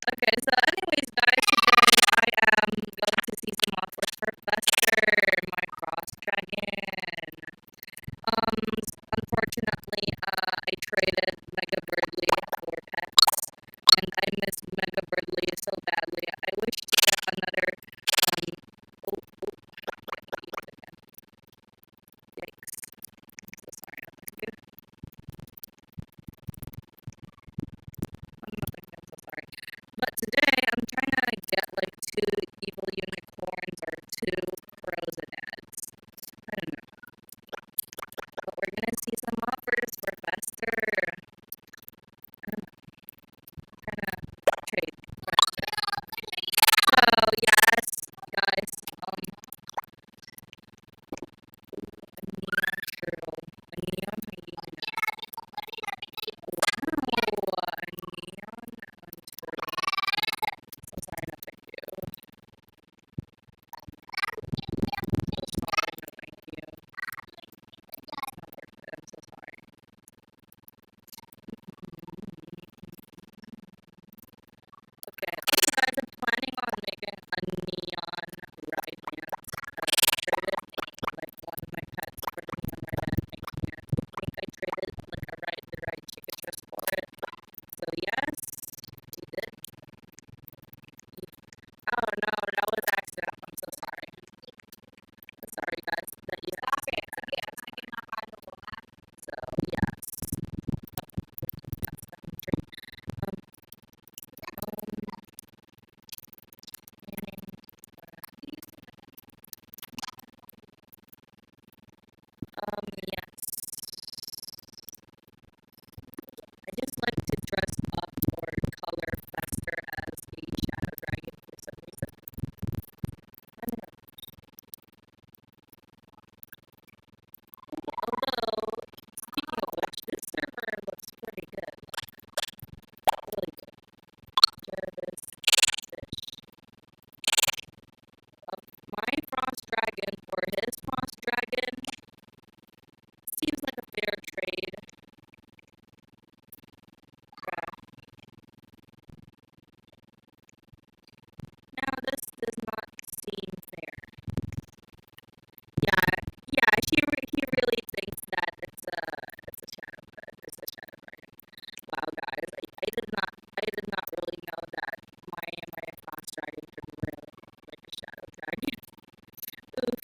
Okay, so anyways, guys, today I am going to see some offers for Buster, my cross dragon. Unfortunately, I traded Mega Birdly for pets, and I miss Mega Birdly so badly. I wish to get another. Oh, again. Yikes! I'm so sorry. I'm so sorry. But today I'm trying to get like two evil unicorns or two pros and ads. I don't know. But we're gonna see some offers for Fester. I'm trying to trade Fester. So yes, guys, a neon turtle. A neon hyena. Wow, a neon turtle. So sorry, no thank you. So sorry, no thank you. It's not worth it, I'm so sorry. Okay, so guys, I'm planning on making a neon ride dance. Traded like one of my pets for the neon ride dance. I think I traded like the right chicken just for it. So yes, he did. Oh no, that was accident. I'm so sorry. Sorry guys that you have to say that. So yes. That's the trade. Um, yes. I just like to dress up or color Fester as a shadow dragon for some reason. I don't know. Although, speaking of which, this server looks pretty good. Really good. Jarvis Fish. My Frost Dragon for his Frost Dragon seems like a fair trade. Now, this does not seem fair. Yeah, yeah, he really thinks that it's a shadow, but it's a shadow dragon. Wow, guys, I did not really know that my frost dragon could really like a shadow dragon. Oof.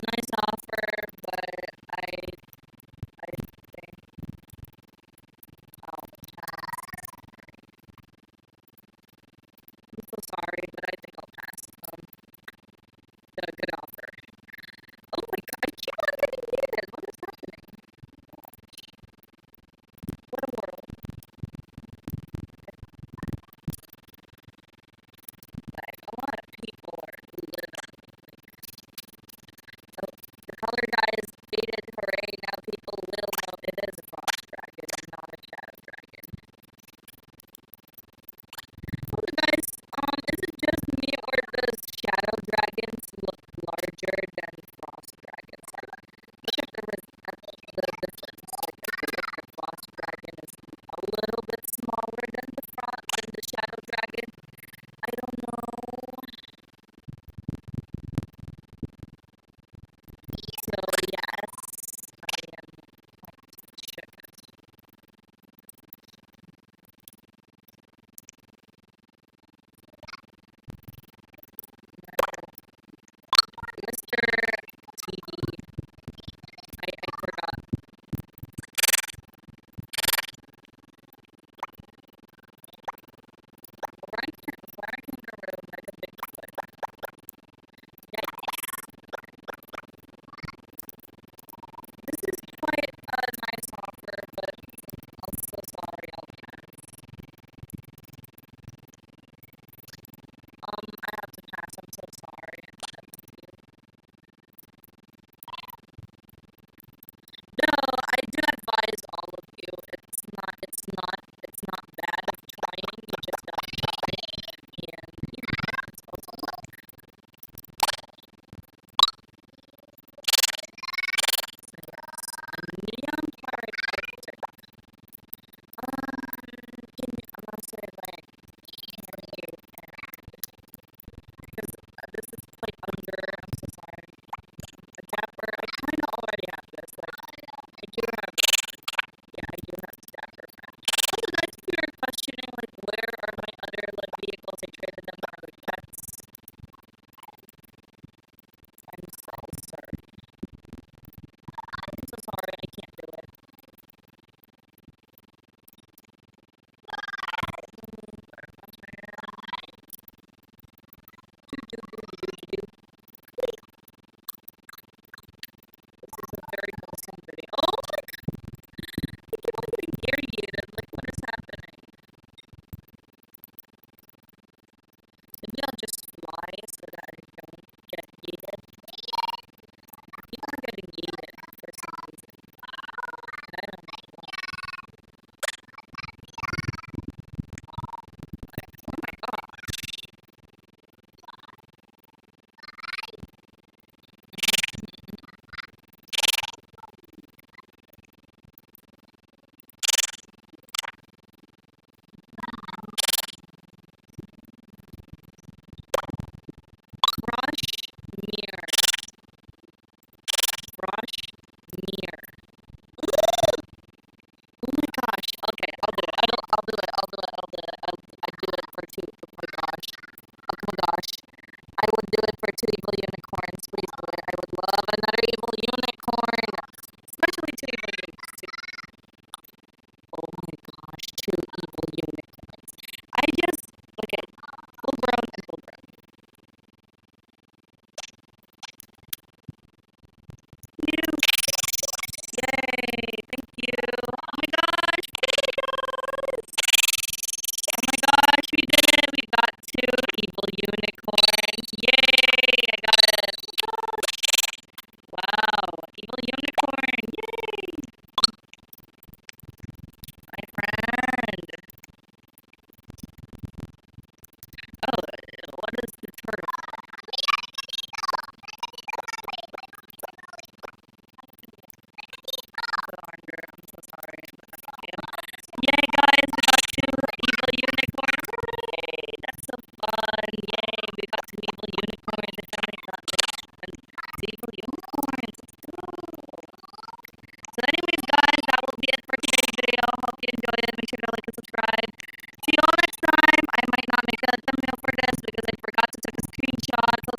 nice offer, but I think I'll pass. I'm so sorry, but I think I'll pass. A good offer. Oh my god, I keep on getting muted. What is happening? What a world. Like, a lot of people live on me. Oh, the color guy is dated. Hooray, now people will know it is a frost dragon and not a shadow dragon. Oh, guys, is it just me or does shadow dragons look larger than frost dragons? Like, look at the difference. Like, I feel like the frost dragon is a little bit smaller than the shadow dragon. I don't know. So yes, I am quite shook. Mr. TV, I forgot. Flying kangaroo, like a Bigfoot. Yikes. This is quite a nice offer, but I'm so sorry I'll pass. I have to pass, I'm so sorry. No, I do advise all of you. It's not bad trying. You just gotta try, and it's also not a neon pirate architect. Can you? I'm gonna say like, can you? Because this is quite under. I'm so sorry. A dapper. I kind of already have this. Like, I do have. Yeah, I do have dapper. Also, guys, if you're questioning like where are my other like vehicles, I traded them for like pets. I'm so sorry. I'm so sorry. I can't do it. This is a very wholesome video. Oh my god! I keep on getting irritated. Like, what is happening? Maybe I'll just fly so that I don't get yeeted. Keep on getting yeeted for some reason. And I don't know why. Like, oh my god. Brush mirror. Brush mirror. Oh my gosh. Okay, I'll do it. I'll do it. I do it for two. Oh my gosh. Oh my gosh. I would do it for two evil unicorns. Please do it. I would love another evil unicorn. Especially two evil unicorns. Oh my gosh. Two evil unicorns. Okay. Full grown and full grown. New. Yay. Thank you. Oh my gosh. Hey guys. Oh my gosh, we did it! We got two evil unicorns. Yay! I got it. Wow, evil unicorn. Yay! My friend. Oh, what is the turtle? I'm so sorry. Yay, guys! We got two evil unicorns. Hooray! That's so fun. Yay! We got two evil unicorns. I finally got two evil unicorns. Let's go. So anyways, guys, that will be it for today's video. Hope you enjoyed it. Make sure to like and subscribe. See you all next time. I might not make a thumbnail for this because I forgot to take a screenshot. So